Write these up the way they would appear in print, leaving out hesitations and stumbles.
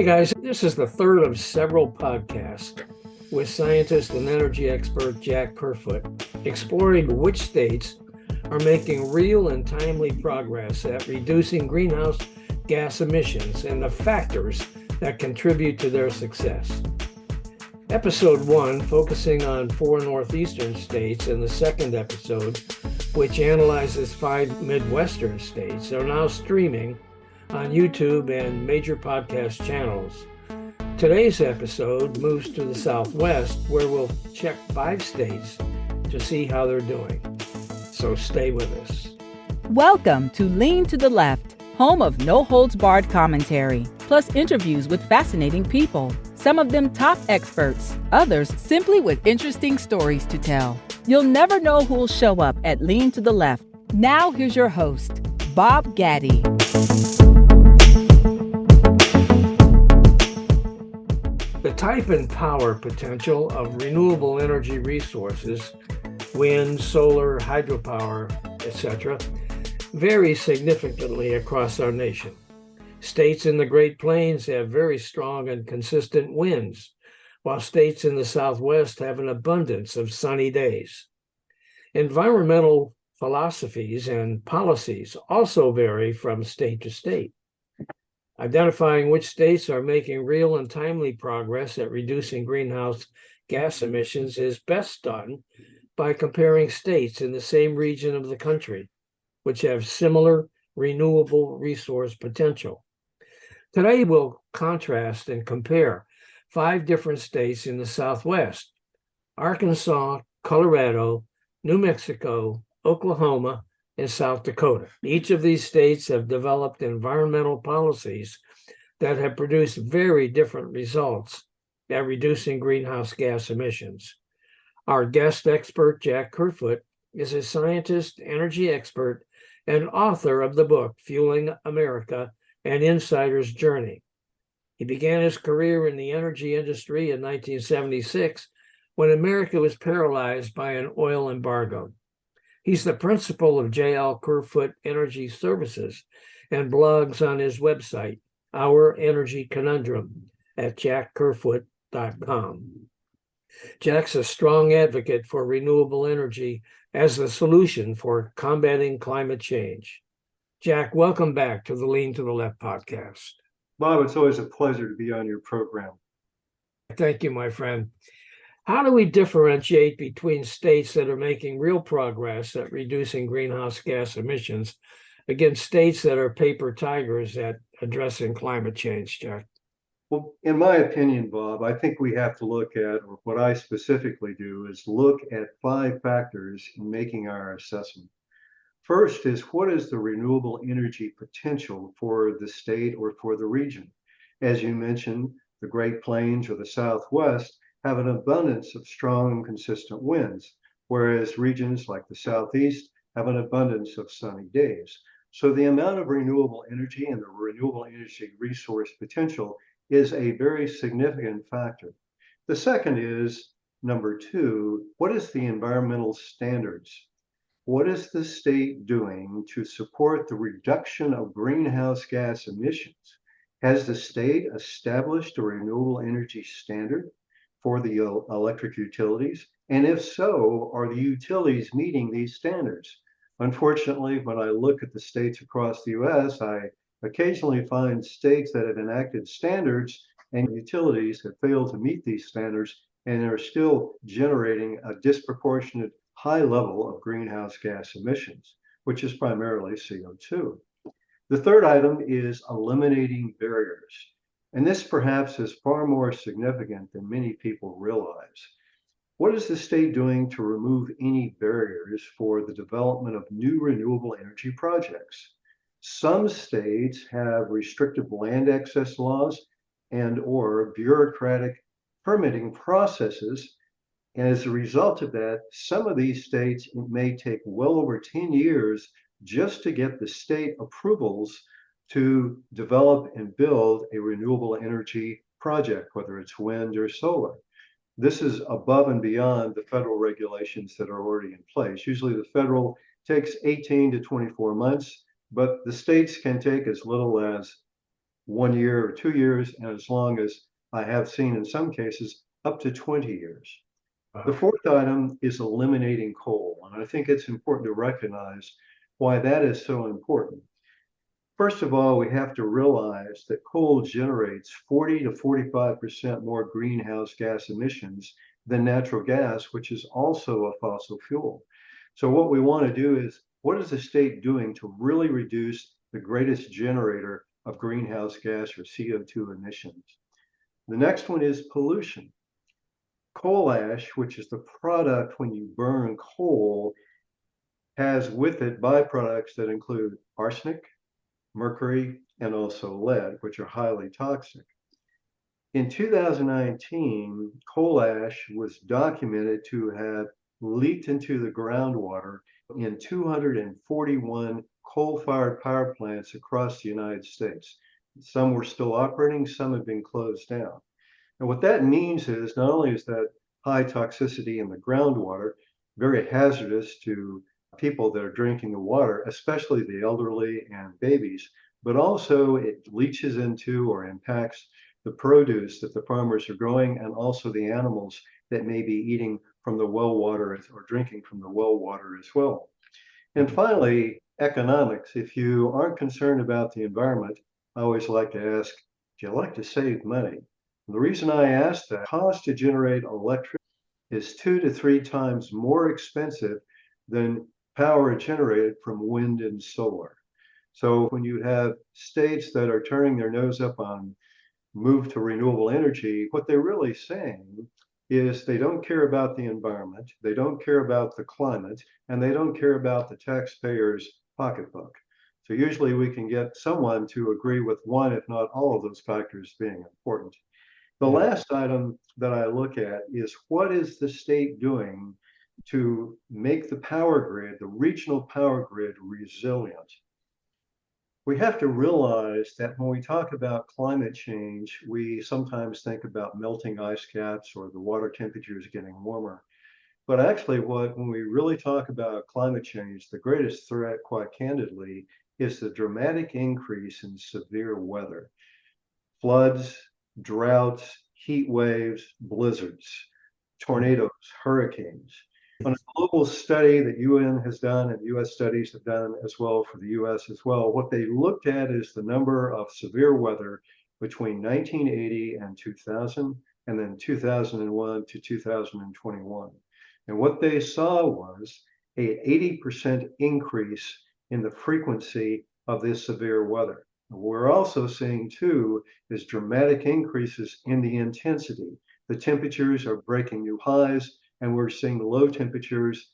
guys, this is the third of several podcasts with scientist and energy expert Jack Kerfoot exploring which states are making real and timely progress at reducing greenhouse gas emissions and the factors that contribute to their success. Episode 1, focusing on 4 Northeastern states, and the second episode, which analyzes 5 Midwestern states, are now streaming on YouTube and major podcast channels. Today's episode moves to the Southwest, where we'll check 5 states to see how they're doing. So stay with us. Welcome to Lean to the Left, home of no-holds-barred commentary, plus interviews with fascinating people, some of them top experts, others simply with interesting stories to tell. You'll never know who'll show up at Lean to the Left. Now here's your host, Bob Gaddy. The type and power potential of renewable energy resources, wind, solar, hydropower, etc., varies significantly across our nation. States in the Great Plains have very strong and consistent winds, while states in the Southwest have an abundance of sunny days. Environmental philosophies and policies also vary from state to state. Identifying which states are making real and timely progress at reducing greenhouse gas emissions is best done by comparing states in the same region of the country, which have similar renewable resource potential. Today, we'll contrast and compare 5 different states in the Southwest: Arkansas, Colorado, New Mexico, Oklahoma, and South Dakota. Each of these states have developed environmental policies that have produced very different results at reducing greenhouse gas emissions. Our guest expert, Jack Kerfoot, is a scientist, energy expert, and author of the book, Fueling America: An Insider's Journey. He began his career in the energy industry in 1976 when America was paralyzed by an oil embargo. He's the principal of J.L. Kerfoot Energy Services and blogs on his website, Our Energy Conundrum, at jackkerfoot.com. Jack's a strong advocate for renewable energy as the solution for combating climate change. Jack, welcome back to the Lean to the Left podcast. Bob, it's always a pleasure to be on your program. Thank you, my friend. How do we differentiate between states that are making real progress at reducing greenhouse gas emissions against states that are paper tigers at addressing climate change, Jack? Well, in my opinion, Bob, I think we have to look at, or what I specifically do, is look at 5 factors in making our assessment. First is, what is the renewable energy potential for the state or for the region? As you mentioned, the Great Plains or the Southwest have an abundance of strong and consistent winds, whereas regions like the Southeast have an abundance of sunny days. So the amount of renewable energy and the renewable energy resource potential is a very significant factor. The second is, number 2, what is the environmental standards? What is the state doing to support the reduction of greenhouse gas emissions? Has the state established a renewable energy standard for the electric utilities? And if so, are the utilities meeting these standards? Unfortunately, when I look at the states across the US, I occasionally find states that have enacted standards and utilities have failed to meet these standards and are still generating a disproportionate high level of greenhouse gas emissions, which is primarily CO2. The third item is eliminating barriers. And this perhaps is far more significant than many people realize. What is the state doing to remove any barriers for the development of new renewable energy projects? Some states have restrictive land access laws and or bureaucratic permitting processes. And as a result of that, some of these states, it may take well over 10 years just to get the state approvals to develop and build a renewable energy project, whether it's wind or solar. This is above and beyond the federal regulations that are already in place. Usually the federal takes 18 to 24 months, but the states can take as little as 1 year or 2 years, and as long as I have seen in some cases, up to 20 years. The fourth item is eliminating coal, and I think it's important to recognize why that is so important. First of all, we have to realize that coal generates 40 to 45% more greenhouse gas emissions than natural gas, which is also a fossil fuel. So what we want to do is, what is the state doing to really reduce the greatest generator of greenhouse gas or CO2 emissions? The next one is pollution. Coal ash, which is the product when you burn coal, has with it byproducts that include arsenic, mercury, and also lead, which are highly toxic. In 2019, coal ash was documented to have leaked into the groundwater in 241 coal-fired power plants across the United States. Some were still operating, some have been closed down. And what that means is not only is that high toxicity in the groundwater, very hazardous to people that are drinking the water, especially the elderly and babies, but also it leaches into or impacts the produce that the farmers are growing and also the animals that may be eating from the well water or drinking from the well water as well. And finally, economics. If you aren't concerned about the environment, I always like to ask, do you like to save money? And the reason I ask that, cost to generate electricity is 2 to 3 times more expensive than power generated from wind and solar. So when you have states that are turning their nose up on move to renewable energy, what they're really saying is they don't care about the environment, they don't care about the climate, and they don't care about the taxpayer's pocketbook. So usually we can get someone to agree with one, if not all of those factors being important. The last item that I look at is, what is the state doing to make the power grid, the regional power grid, resilient? We have to realize that when we talk about climate change, we sometimes think about melting ice caps or the water temperatures getting warmer. But actually, when we really talk about climate change, the greatest threat, quite candidly, is the dramatic increase in severe weather. Floods, droughts, heat waves, blizzards, tornadoes, hurricanes. On a global study that UN has done and US studies have done as well for the US as well, what they looked at is the number of severe weather between 1980 and 2000, and then 2001 to 2021. And what they saw was an 80% increase in the frequency of this severe weather. What we're also seeing too is dramatic increases in the intensity. The temperatures are breaking new highs, and we're seeing low temperatures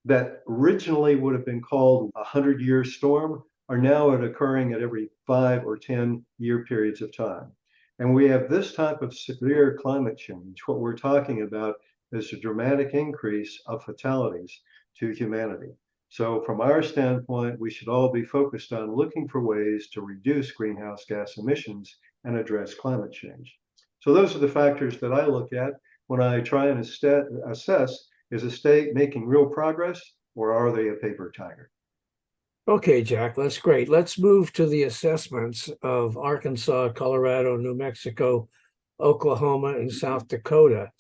that originally would have been called a 100-year storm are now occurring at every 5 or 10-year periods of time. And we have this type of severe climate change. What we're talking about is a dramatic increase of fatalities to humanity. So from our standpoint, we should all be focused on looking for ways to reduce greenhouse gas emissions and address climate change. So those are the factors that I look at when I try and assess, is a state making real progress, or are they a paper tiger? Okay, Jack, that's great. Let's move to the assessments of Arkansas, Colorado, New Mexico, Oklahoma, and South Dakota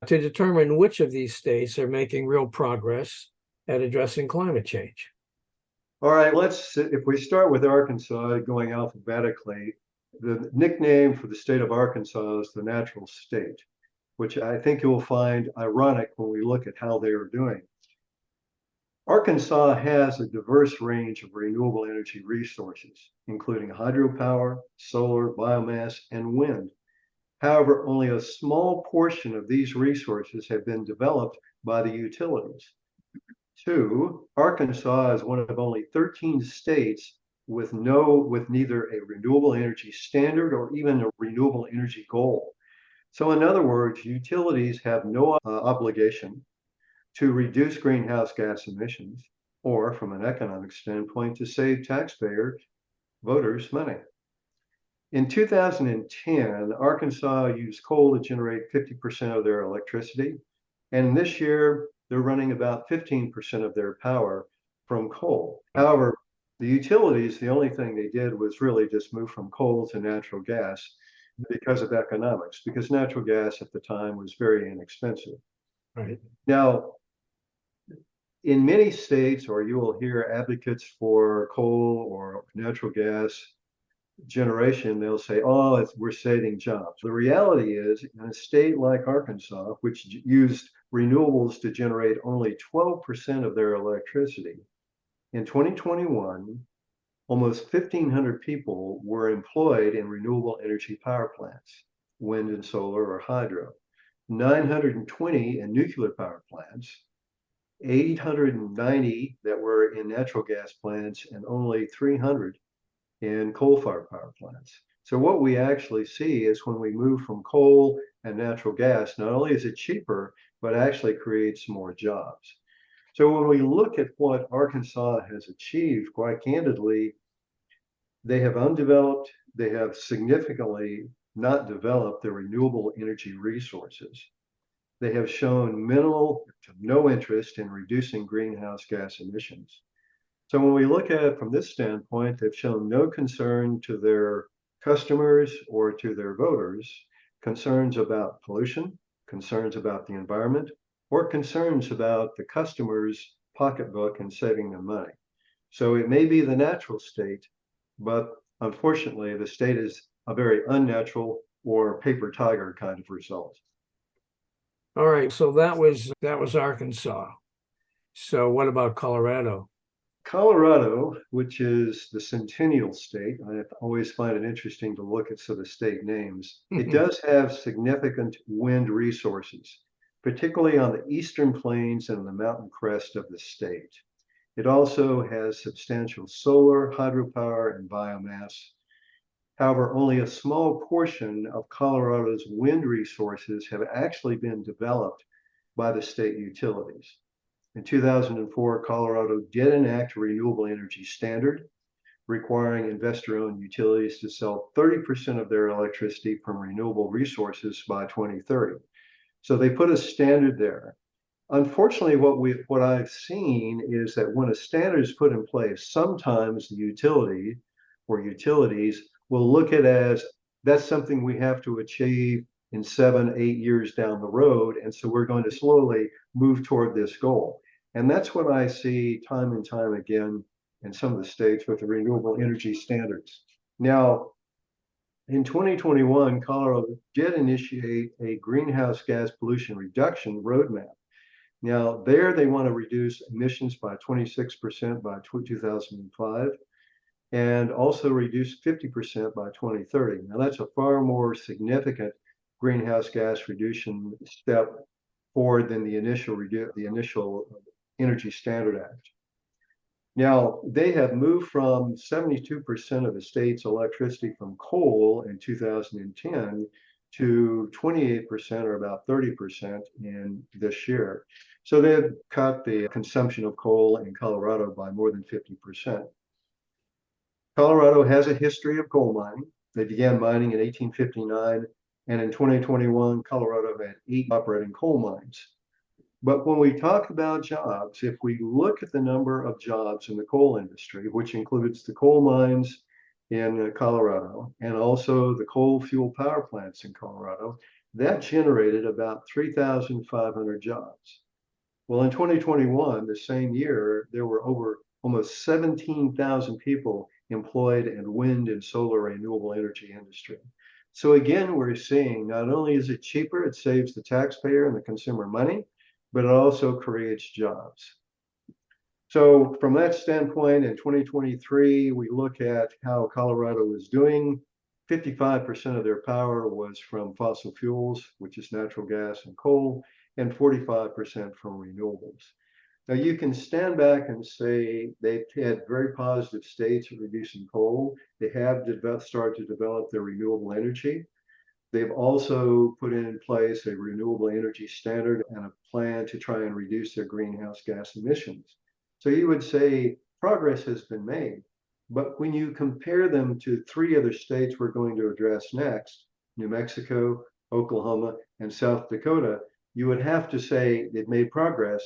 to determine which of these states are making real progress at addressing climate change. All right, if we start with Arkansas, going alphabetically, the nickname for the state of Arkansas is the natural state, which I think you'll find ironic when we look at how they are doing. Arkansas has a diverse range of renewable energy resources, including hydropower, solar, biomass, and wind. However, only a small portion of these resources have been developed by the utilities. 2, Arkansas is one of only 13 states with neither a renewable energy standard or even a renewable energy goal. So in other words, utilities have no obligation to reduce greenhouse gas emissions, or from an economic standpoint, to save taxpayer voters money. In 2010, Arkansas used coal to generate 50% of their electricity. And this year, they're running about 15% of their power from coal. However, The utilities, the only thing they did was really just move from coal to natural gas because of economics, because natural gas at the time was very inexpensive. Right. Now, in many states, or you will hear advocates for coal or natural gas generation, they'll say, oh, we're saving jobs. The reality is, in a state like Arkansas, which used renewables to generate only 12% of their electricity, in 2021, almost 1,500 people were employed in renewable energy power plants, wind and solar or hydro, 920 in nuclear power plants, 890 that were in natural gas plants, and only 300 in coal-fired power plants. So what we actually see is when we move from coal and natural gas, not only is it cheaper, but actually creates more jobs. So when we look at what Arkansas has achieved, quite candidly, they have undeveloped, they have significantly not developed their renewable energy resources. They have shown minimal to no interest in reducing greenhouse gas emissions. So when we look at it from this standpoint, they've shown no concern to their customers or to their voters, concerns about pollution, concerns about the environment, or concerns about the customer's pocketbook and saving them money. So it may be the natural state, but unfortunately, the state is a very unnatural or paper tiger kind of result. All right. So that was Arkansas. So what about Colorado? Colorado, which is the centennial state, I always find it interesting to look at sort of state names. It does have significant wind resources, particularly on the eastern plains and the mountain crest of the state. It also has substantial solar, hydropower, and biomass. However, only a small portion of Colorado's wind resources have actually been developed by the state utilities. In 2004, Colorado did enact a renewable energy standard, requiring investor-owned utilities to sell 30% of their electricity from renewable resources by 2030. So they put a standard there. Unfortunately, what I've seen is that when a standard is put in place, sometimes the utility or utilities will look at it as that's something we have to achieve in 7, 8 years down the road. And so we're going to slowly move toward this goal. And that's what I see time and time again in some of the states with the renewable energy standards. Now, in 2021, Colorado did initiate a greenhouse gas pollution reduction roadmap. Now, there they want to reduce emissions by 26% by 2005 and also reduce 50% by 2030. Now, that's a far more significant greenhouse gas reduction step forward than the initial Energy Standard Act. Now, they have moved from 72% of the state's electricity from coal in 2010 to 28% or about 30% in this year. So they've cut the consumption of coal in Colorado by more than 50%. Colorado has a history of coal mining. They began mining in 1859, and in 2021, Colorado had 8 operating coal mines. But when we talk about jobs, if we look at the number of jobs in the coal industry, which includes the coal mines in Colorado and also the coal fuel power plants in Colorado, that generated about 3,500 jobs. Well, in 2021, the same year, there were almost 17,000 people employed in wind and solar renewable energy industry. So again, we're seeing not only is it cheaper, it saves the taxpayer and the consumer money, but it also creates jobs. So from that standpoint, in 2023, we look at how Colorado is doing. 55% of their power was from fossil fuels, which is natural gas and coal, and 45% from renewables. Now you can stand back and say they've had very positive states of reducing coal. They have started to develop their renewable energy. They've also put in place a renewable energy standard and a plan to try and reduce their greenhouse gas emissions. So you would say progress has been made. But when you compare them to 3 other states we're going to address next, New Mexico, Oklahoma, and South Dakota, you would have to say they've made progress,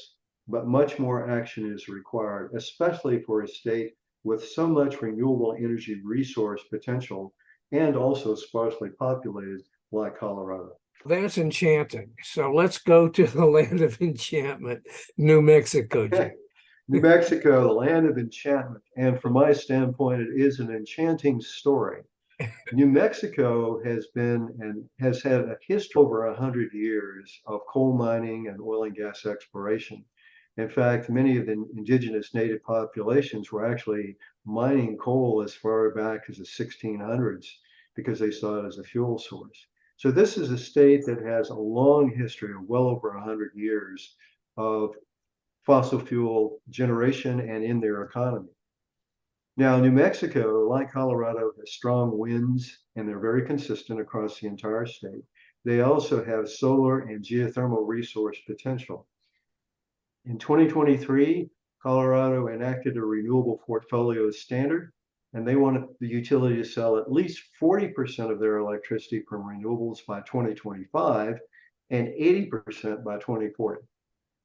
but much more action is required, especially for a state with so much renewable energy resource potential and also sparsely populated like Colorado. That's enchanting. So let's go to the land of enchantment, New Mexico, Jack. New Mexico, the land of enchantment. And from my standpoint, it is an enchanting story. New Mexico has been and has had a history over 100 years of coal mining and oil and gas exploration. In fact, many of the indigenous native populations were actually mining coal as far back as the 1600s because they saw it as a fuel source. So this is a state that has a long history of well over 100 years of fossil fuel generation and in their economy. Now, New Mexico, like Colorado, has strong winds and they're very consistent across the entire state. They also have solar and geothermal resource potential. In 2023, Colorado enacted a renewable portfolio standard, and they wanted the utility to sell at least 40% of their electricity from renewables by 2025 and 80% by 2040.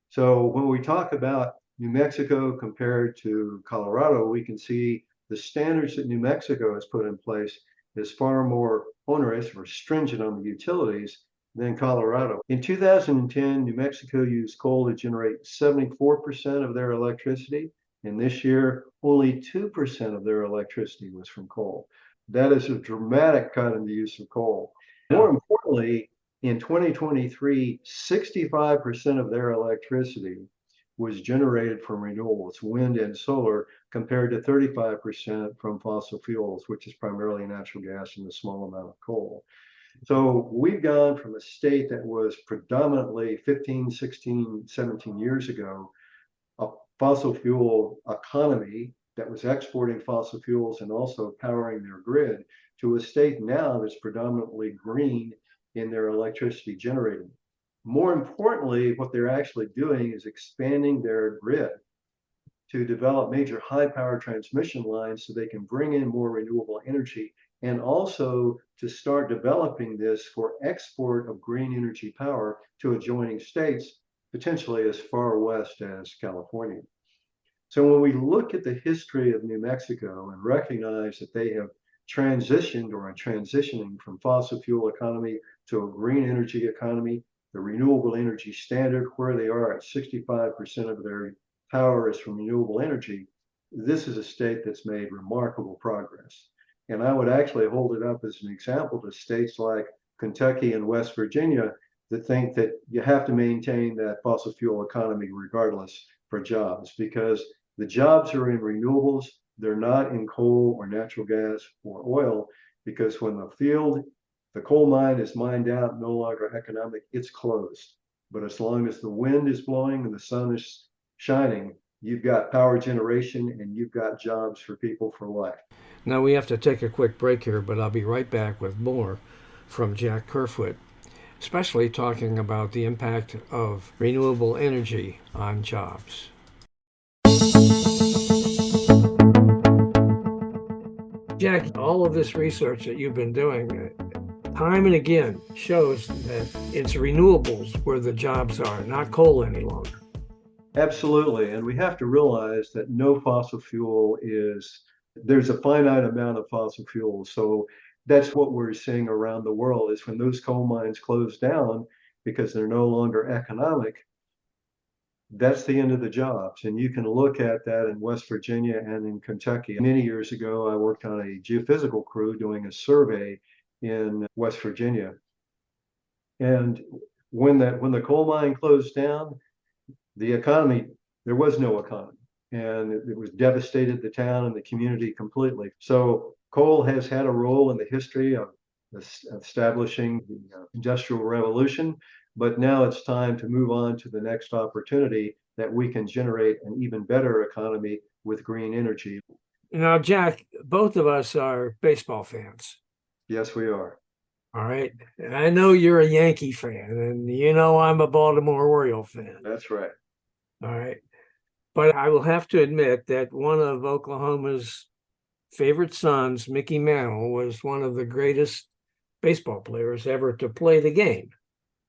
So when we talk about New Mexico compared to Colorado, we can see the standards that New Mexico has put in place is far more onerous or stringent on the utilities than Colorado. In 2010, New Mexico used coal to generate 74% of their electricity, and this year, only 2% of their electricity was from coal. That is a dramatic cut in the use of coal. More importantly, in 2023, 65% of their electricity was generated from renewables, wind and solar, compared to 35% from fossil fuels, which is primarily natural gas and a small amount of coal. So we've gone from a state that was predominantly 15, 16, 17 years ago, a fossil fuel economy that was exporting fossil fuels and also powering their grid, to a state now that's predominantly green in their electricity generating. More importantly, what they're actually doing is expanding their grid to develop major high power transmission lines so they can bring in more renewable energy, and also to start developing this for export of green energy power to adjoining states, potentially as far west as California. So when we look at the history of New Mexico and recognize that they have transitioned or are transitioning from fossil fuel economy to a green energy economy, the renewable energy standard, where they are at 65% of their power is from renewable energy, this is a state that's made remarkable progress. And I would actually hold it up as an example to states like Kentucky and West Virginia that think that you have to maintain that fossil fuel economy regardless for jobs, because the jobs are in renewables. They're not in coal or natural gas or oil, because when the coal mine is mined out, no longer economic, it's closed. But as long as the wind is blowing and the sun is shining, you've got power generation and you've got jobs for people for life. Now we have to take a quick break here, but I'll be right back with more from Jack Kerfoot, especially talking about the impact of renewable energy on jobs. Jack, all of this research that you've been doing, time and again, shows that it's renewables where the jobs are, not coal any longer. Absolutely. And we have to realize that no fossil fuel there's a finite amount of fossil fuels. So that's what we're seeing around the world, is when those coal mines close down because they're no longer economic, that's the end of the jobs. And you can look at that in West Virginia and in Kentucky. Many years ago, I worked on a geophysical crew doing a survey in West Virginia. And when the coal mine closed down, the economy, there was no economy. And it was devastated the town and the community completely. So coal has had a role in the history of establishing the Industrial Revolution, but now it's time to move on to the next opportunity that we can generate an even better economy with green energy. Now, Jack, both of us are baseball fans. Yes, we are. All right. I know you're a Yankee fan, and you know I'm a Baltimore Oriole fan. That's right. All right. But I will have to admit that one of Oklahoma's favorite sons, Mickey Mantle, was one of the greatest baseball players ever to play the game.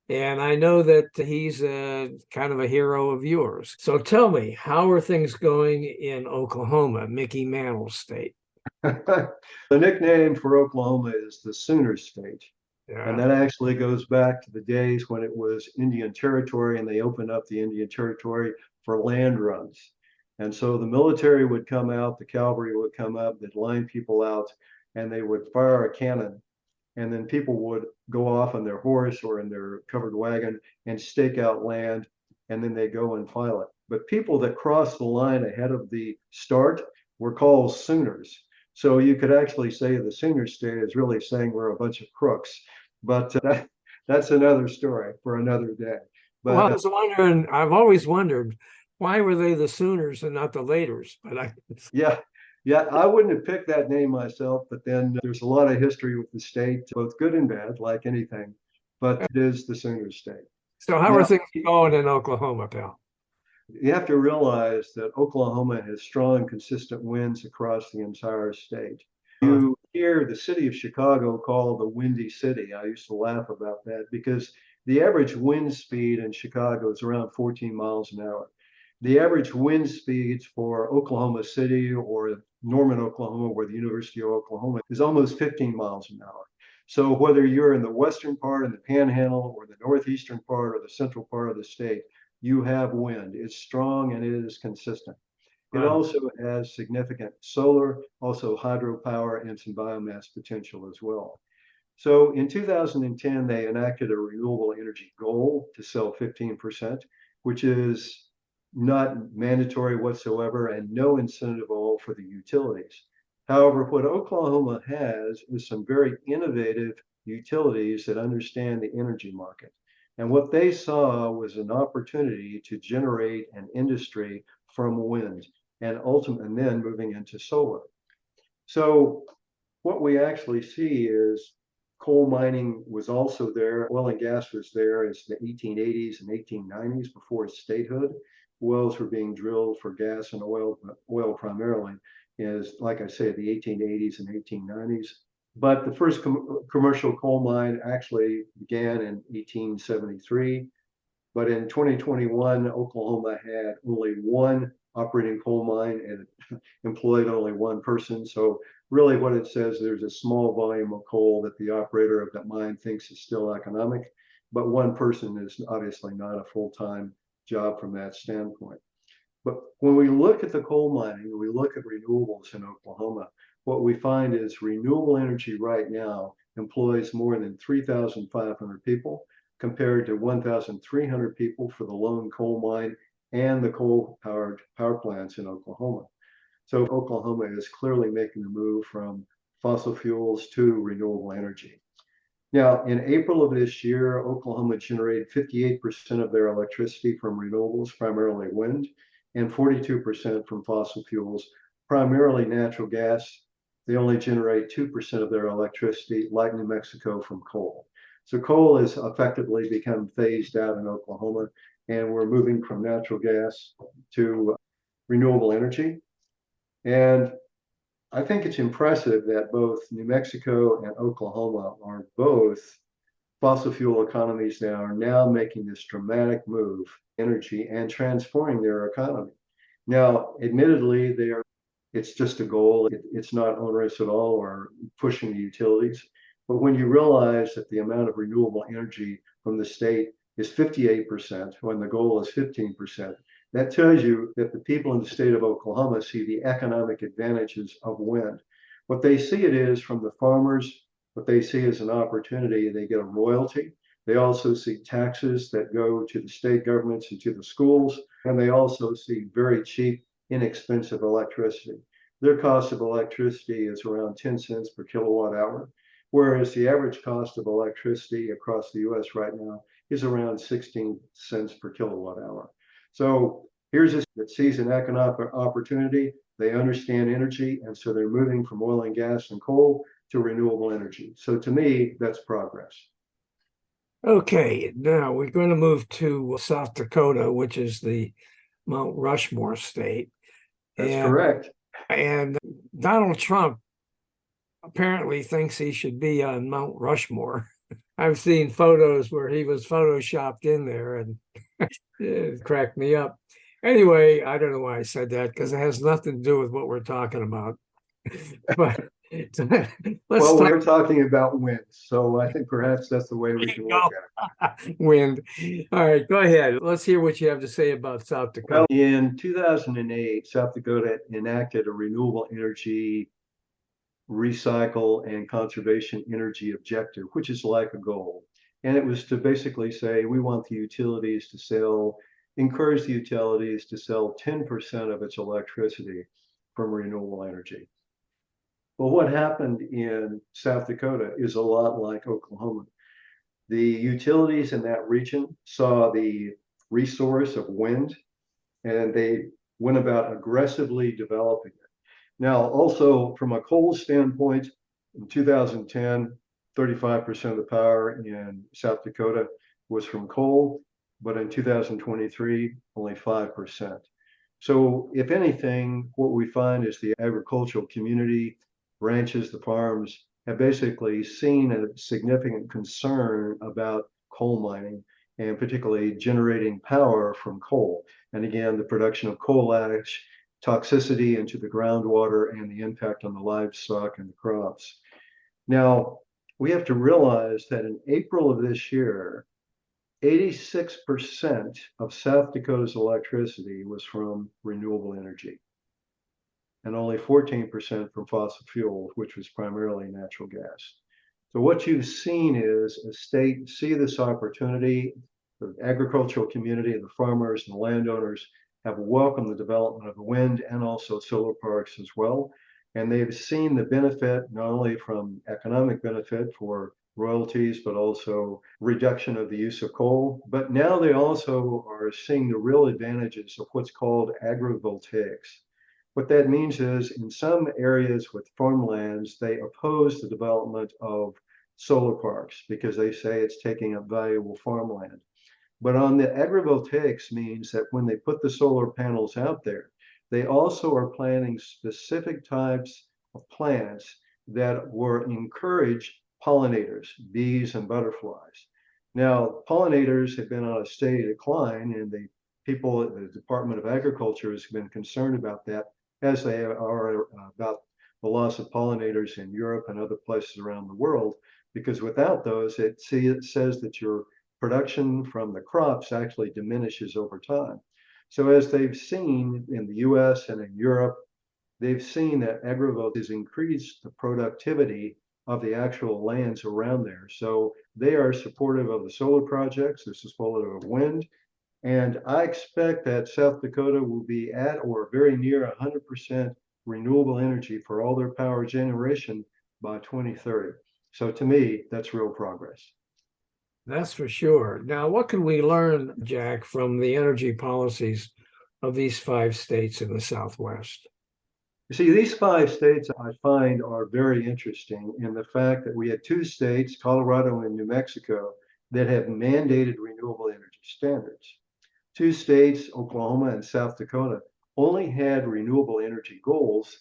And I know that he's kind of a hero of yours. So tell me, how are things going in Oklahoma, Mickey Mantle State? The nickname for Oklahoma is the Sooner State. And Yeah. that actually goes back to the days when it was Indian Territory and they opened up the Indian Territory for land runs. And so the military would come out, the cavalry would come up, they'd line people out, and they would fire a cannon. And then people would go off on their horse or in their covered wagon and stake out land, and then they go and file it. But people that crossed the line ahead of the start were called Sooners. So you could actually say the Sooner State is really saying we're a bunch of crooks. But that's another story for another day. Well, I But was wondering, I've always wondered, why were they the Sooners and not the Laters? But yeah, yeah, I wouldn't have picked that name myself, but then there's a lot of history with the state, both good and bad, like anything. But it is the Sooner State. so how are Now, things going in Oklahoma, pal? you have to realize that Oklahoma has strong, consistent winds across the entire state. Uh, You hear the city of Chicago called the Windy City. I used to laugh about that because the average wind speed in Chicago is around 14 miles an hour. The average wind speeds for Oklahoma City or Norman, Oklahoma, where the University of Oklahoma is almost 15 miles an hour. So whether you're in the western part, in the panhandle, or the northeastern part, or the central part of the state, you have wind. It's strong and it is consistent. It wow. also has significant solar, also hydropower, and some biomass potential as well. So in 2010, they enacted a renewable energy goal to sell 15%, which is not mandatory whatsoever and no incentive at all for the utilities. However, what Oklahoma has is some very innovative utilities that understand the energy market. And what they saw was an opportunity to generate an industry from wind and ultimately and then moving into solar. So what we actually see is coal mining was also there. Oil and gas was there as the 1880s and 1890s before statehood. Wells were being drilled for gas and oil primarily is, like I say, the 1880s and 1890s. But the first commercial coal mine actually began in 1873. But in 2021, Oklahoma had only one operating coal mine and it employed only one person. So really what it says, there's a small volume of coal that the operator of that mine thinks is still economic, but one person is obviously not a full-time job from that standpoint. But when we look at the coal mining, we look at renewables in Oklahoma, what we find is renewable energy right now employs more than 3,500 people compared to 1,300 people for the lone coal mine and the coal-powered power plants in Oklahoma. So Oklahoma is clearly making the move from fossil fuels to renewable energy. Now, in April of this year, Oklahoma generated 58% of their electricity from renewables, primarily wind, and 42% from fossil fuels, primarily natural gas. They only generate 2% of their electricity, like New Mexico, from coal. So coal has effectively become phased out in Oklahoma, and we're moving from natural gas to renewable energy. And I think it's impressive that both New Mexico and Oklahoma are both fossil fuel economies that are now making this dramatic move energy and transforming their economy. Now, admittedly, it's just a goal. It's not onerous at all or pushing the utilities. But when you realize that the amount of renewable energy from the state is 58% when the goal is 15%, that tells you that the people in the state of Oklahoma see the economic advantages of wind. What they see it is from the farmers, what they see as an opportunity, they get a royalty. They also see taxes that go to the state governments and to the schools, and they also see very cheap, inexpensive electricity. Their cost of electricity is around 10 cents per kilowatt hour, whereas the average cost of electricity across the US right now is around 16 cents per kilowatt hour. So here's this that sees an economic opportunity. They understand energy, and so they're moving from oil and gas and coal to renewable energy. So to me, that's progress. Okay, now we're going to move to South Dakota, which is the Mount Rushmore state. That's And correct. and Donald Trump apparently thinks he should be on Mount Rushmore. I've seen photos where he was photoshopped in there and it cracked me up. Anyway, I don't know why I said that because it has nothing to do with what we're talking about. But let's Well, talk we're talking about wind, so I think perhaps that's the way we can look at it. wind. All right, go ahead. Let's hear what you have to say about South Dakota. Well, in 2008, South Dakota enacted a renewable energy recycle and conservation energy objective, which is like a goal. And it was to basically say we want the utilities to encourage the utilities to sell 10% of its electricity from renewable energy. Well, what happened in South Dakota is a lot like Oklahoma. The utilities in that region saw the resource of wind and they went about aggressively developing it. Now, also from a coal standpoint, in 2010, 35% of the power in South Dakota was from coal, but in 2023, only 5%. So if anything, what we find is the agricultural community, ranches, the farms, have basically seen a significant concern about coal mining and particularly generating power from coal. And again, the production of coal ash, toxicity into the groundwater, and the impact on the livestock and the crops. Now, we have to realize that in April of this year, 86% of South Dakota's electricity was from renewable energy, and only 14% from fossil fuels, which was primarily natural gas. So what you've seen is a state see this opportunity. The agricultural community, the farmers and the landowners have welcomed the development of the wind and also solar parks as well. And they've seen the benefit, not only from economic benefit for royalties, but also reduction of the use of coal. But now they also are seeing the real advantages of what's called agrivoltaics. What that means is in some areas with farmlands, they oppose the development of solar parks because they say it's taking up valuable farmland. But on the agrivoltaics means that when they put the solar panels out there, they also are planting specific types of plants that will encourage pollinators, bees and butterflies. Now, pollinators have been on a steady decline, and the people at the Department of Agriculture has been concerned about that, as they are about the loss of pollinators in Europe and other places around the world, because without those, it says that your production from the crops actually diminishes over time. So as they've seen in the US and in Europe, they've seen that agrivoltaics has increased the productivity of the actual lands around there. So they are supportive of the solar projects, they're supportive of wind. And I expect that South Dakota will be at or very near 100% renewable energy for all their power generation by 2030. So to me, that's real progress. That's for sure. Now, what can we learn, Jack, from the energy policies of these 5 states in the Southwest? You see, these 5 states I find are very interesting in the fact that we had 2 states, Colorado and New Mexico, that have mandated renewable energy standards. 2 states, Oklahoma and South Dakota, only had renewable energy goals,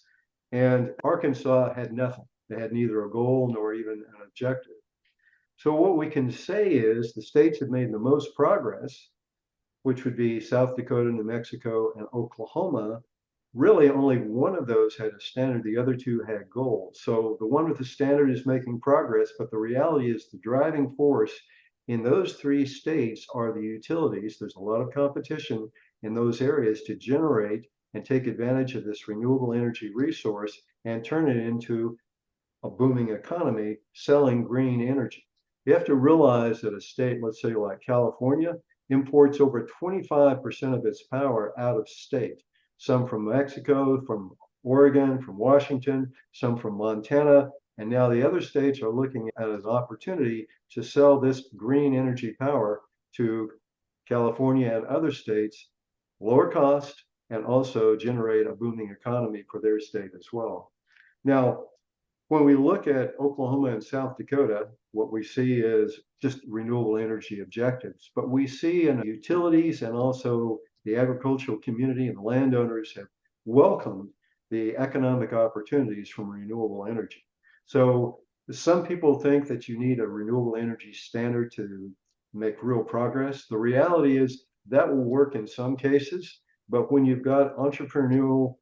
and Arkansas had nothing. They had neither a goal nor even an objective. So what we can say is the states have made the most progress, which would be South Dakota, New Mexico, and Oklahoma. Really only one of those had a standard, the other 2 had goals. So the one with the standard is making progress, but the reality is the driving force in those 3 states are the utilities. There's a lot of competition in those areas to generate and take advantage of this renewable energy resource and turn it into a booming economy selling green energy. You have to realize that a state, let's say like California, imports over 25% of its power out of state, some from Mexico, from Oregon, from Washington, some from Montana, and now the other states are looking at an opportunity to sell this green energy power to California and other states, lower cost, and also generate a booming economy for their state as well. Now, when we look at Oklahoma and South Dakota, what we see is just renewable energy objectives, but we see in utilities and also the agricultural community and the landowners have welcomed the economic opportunities from renewable energy. So Some people think that you need a renewable energy standard to make real progress. The reality is that will work in some cases, but when you've got entrepreneurial,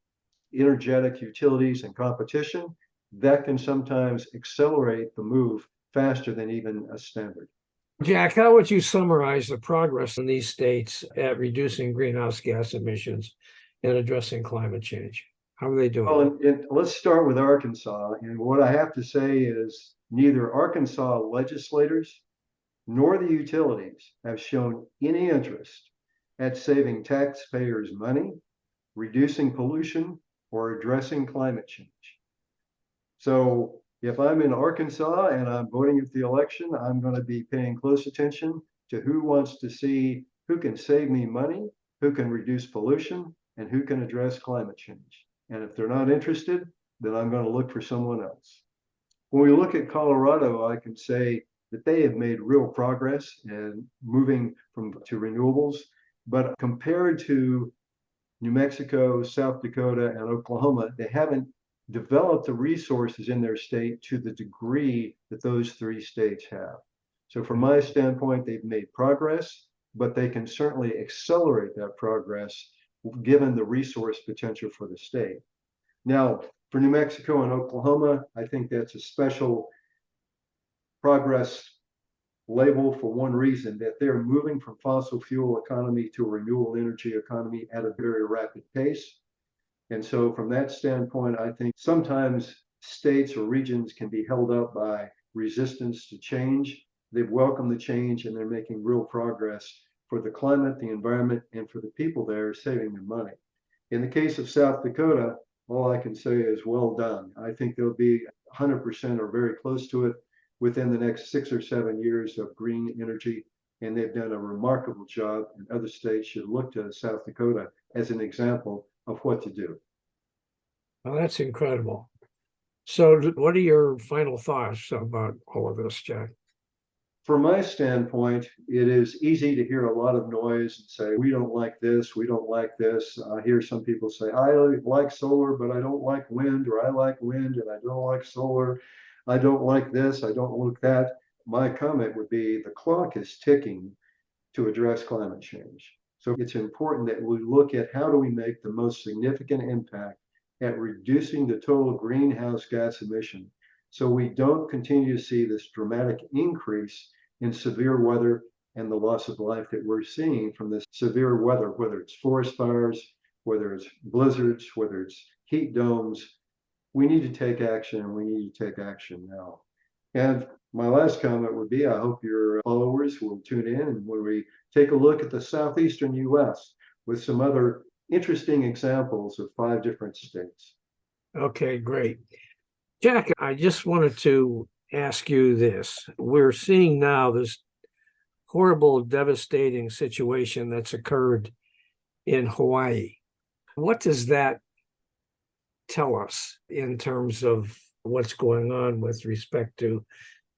energetic utilities and competition, that can sometimes accelerate the move faster than even a standard. Jack, how would you summarize the progress in these states at reducing greenhouse gas emissions and addressing climate change? How are they doing? Well, and let's start with Arkansas. And what I have to say is neither Arkansas legislators nor the utilities have shown any interest at saving taxpayers' money, reducing pollution, or addressing climate change. So if I'm in Arkansas and I'm voting at the election, I'm going to be paying close attention to who wants to see who can save me money, who can reduce pollution, and who can address climate change. And if they're not interested, then I'm going to look for someone else. When we look at Colorado, I can say that they have made real progress in moving to renewables, but compared to New Mexico, South Dakota, and Oklahoma, they haven't developed the resources in their state to the degree that those three states have. So from my standpoint, they've made progress, but they can certainly accelerate that progress given the resource potential for the state. Now, for New Mexico and Oklahoma, I think that's a special progress label for one reason, that they're moving from fossil fuel economy to a renewable energy economy at a very rapid pace. And so from that standpoint, I think sometimes states or regions can be held up by resistance to change. They've welcomed the change and they're making real progress for the climate, the environment, and for the people there, saving their money. In the case of South Dakota, all I can say is well done. I think they'll be 100% or very close to it within the next 6 or 7 years of green energy. And they've done a remarkable job, and other states should look to South Dakota as an example of what to do. Well, that's incredible. So what are your final thoughts about all of this, Jack? From my standpoint, it is easy to hear a lot of noise and say, we don't like this, we don't like this. I hear some people say, I like solar, but I don't like wind, or I like wind and I don't like solar. I don't like this, I don't like that. My comment would be the clock is ticking to address climate change. So it's important that we look at how do we make the most significant impact at reducing the total greenhouse gas emission, so we don't continue to see this dramatic increase in severe weather and the loss of life that we're seeing from this severe weather, whether it's forest fires, whether it's blizzards, whether it's heat domes. We need to take action, and we need to take action now. And my last comment would be, I hope your followers will tune in and when we take a look at the Southeastern US with some other interesting examples of 5 different states. Okay, great. Jack, I just wanted to ask you this. We're seeing now this horrible, devastating situation that's occurred in Hawaii. What does that tell us in terms of what's going on with respect to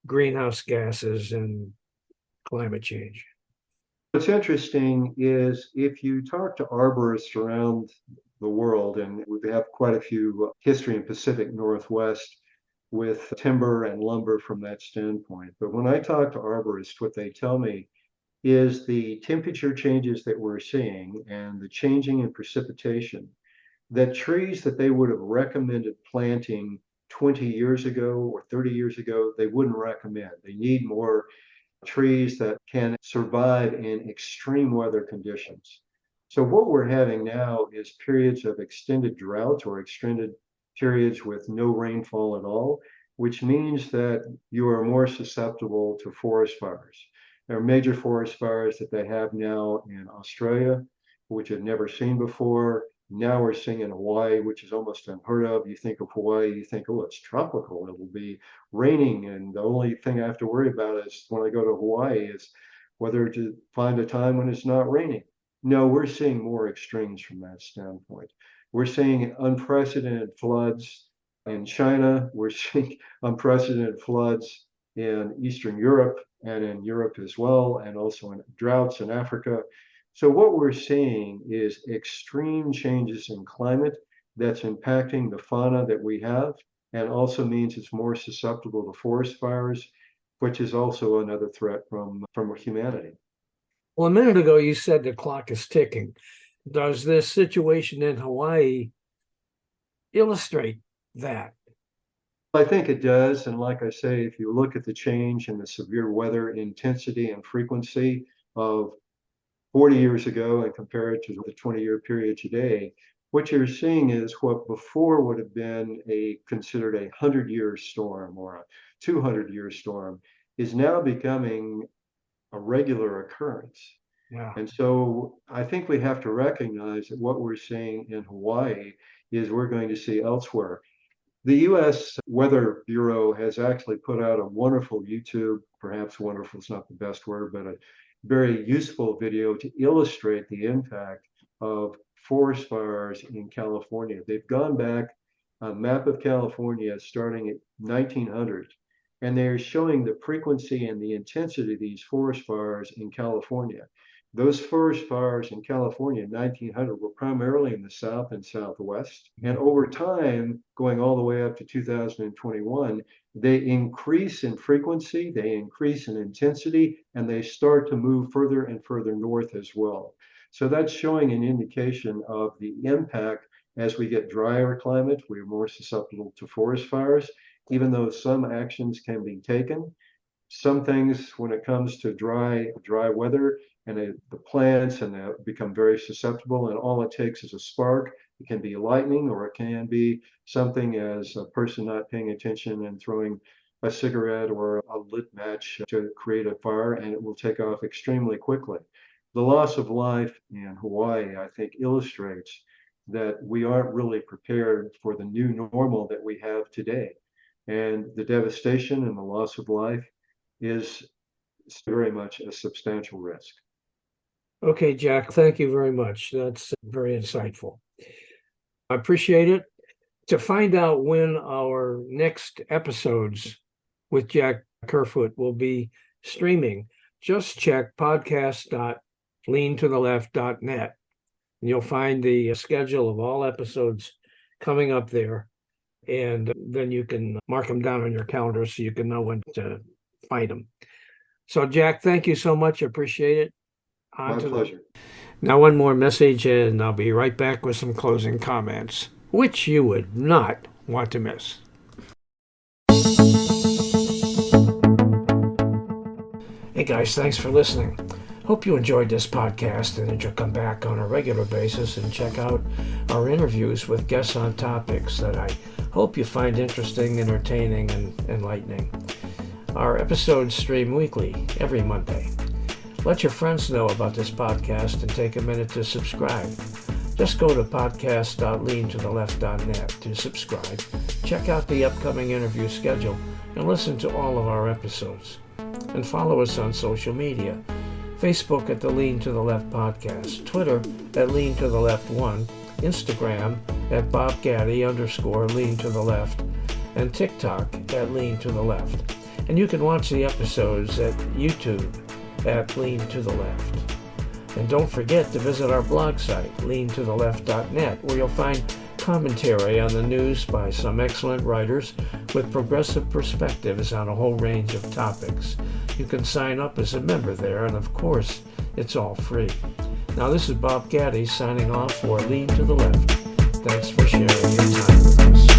greenhouse gases and climate change? What's interesting is if you talk to arborists around the world, and we have quite a few history in Pacific Northwest with timber and lumber from that standpoint. But when I talk to arborists, what they tell me is the temperature changes that we're seeing and the changing in precipitation, that trees that they would have recommended planting 20 years ago or 30 years ago, they wouldn't recommend. They need more trees that can survive in extreme weather conditions. So what we're having now is periods of extended drought or extended periods with no rainfall at all, which means that you are more susceptible to forest fires. There are major forest fires that they have now in Australia, which I've never seen before. Now we're seeing in Hawaii, which is almost unheard of. You think of Hawaii, you think, oh, it's tropical, it will be raining. And the only thing I have to worry about is when I go to Hawaii is whether to find a time when it's not raining. No, we're seeing more extremes from that standpoint. We're seeing unprecedented floods in China. We're seeing unprecedented floods in Eastern Europe and in Europe as well, and also in droughts in Africa. So what we're seeing is extreme changes in climate that's impacting the fauna that we have and also means it's more susceptible to forest fires, which is also another threat from humanity. Well, a minute ago, you said the clock is ticking. Does this situation in Hawaii illustrate that? I think it does. And like I say, if you look at the change in the severe weather intensity and frequency of 40 years ago and compare it to the 20-year period today, what you're seeing is what before would have been considered a 100-year storm or a 200-year storm is now becoming a regular occurrence. Wow. And so I think we have to recognize that what we're seeing in Hawaii is we're going to see elsewhere. The U.S. Weather Bureau has actually put out a wonderful YouTube, perhaps wonderful is not the best word, but a very useful video to illustrate the impact of forest fires in California. They've gone back a map of California starting at 1900, and they're showing the frequency and the intensity of these forest fires in California. Those forest fires in California in 1900 were primarily in the South and Southwest. And over time, going all the way up to 2021, they increase in frequency, they increase in intensity, and they start to move further and further north as well. So that's showing an indication of the impact as we get drier climate. We're more susceptible to forest fires, even though some actions can be taken. Some things, when it comes to dry weather, and the plants and they become very susceptible, and all it takes is a spark. It can be lightning, or it can be something as a person not paying attention and throwing a cigarette or a lit match to create a fire, and it will take off extremely quickly. The loss of life in Hawaii, I think, illustrates that we aren't really prepared for the new normal that we have today. And the devastation and the loss of life is very much a substantial risk. Okay, Jack, thank you very much. That's very insightful. I appreciate it. To find out when our next episodes with Jack Kerfoot will be streaming, just check podcast.leantotheleft.net, and you'll find the schedule of all episodes coming up there. And then you can mark them down on your calendar so you can know when to find them. So, Jack, thank you so much. I appreciate it. My pleasure. Now, one more message, and I'll be right back with some closing comments, which you would not want to miss. Hey, guys, thanks for listening. Hope you enjoyed this podcast and that you'll come back on a regular basis and check out our interviews with guests on topics that I hope you find interesting, entertaining, and enlightening. Our episodes stream weekly, every Monday. Let your friends know about this podcast and take a minute to subscribe. Just go to podcast.leantotheleft.net to subscribe, check out the upcoming interview schedule, and listen to all of our episodes. And follow us on social media. Facebook at the Lean to the Left Podcast, Twitter at Lean to the Left 1, Instagram at BobGaddy_Lean to the Left, and TikTok at Lean to the Left. And you can watch the episodes at YouTube at Lean to the Left. And don't forget to visit our blog site, leantotheleft.net, where you'll find commentary on the news by some excellent writers with progressive perspectives on a whole range of topics. You can sign up as a member there, and of course, it's all free. Now, this is Bob Gaddy signing off for Lean to the Left. Thanks for sharing your time with us.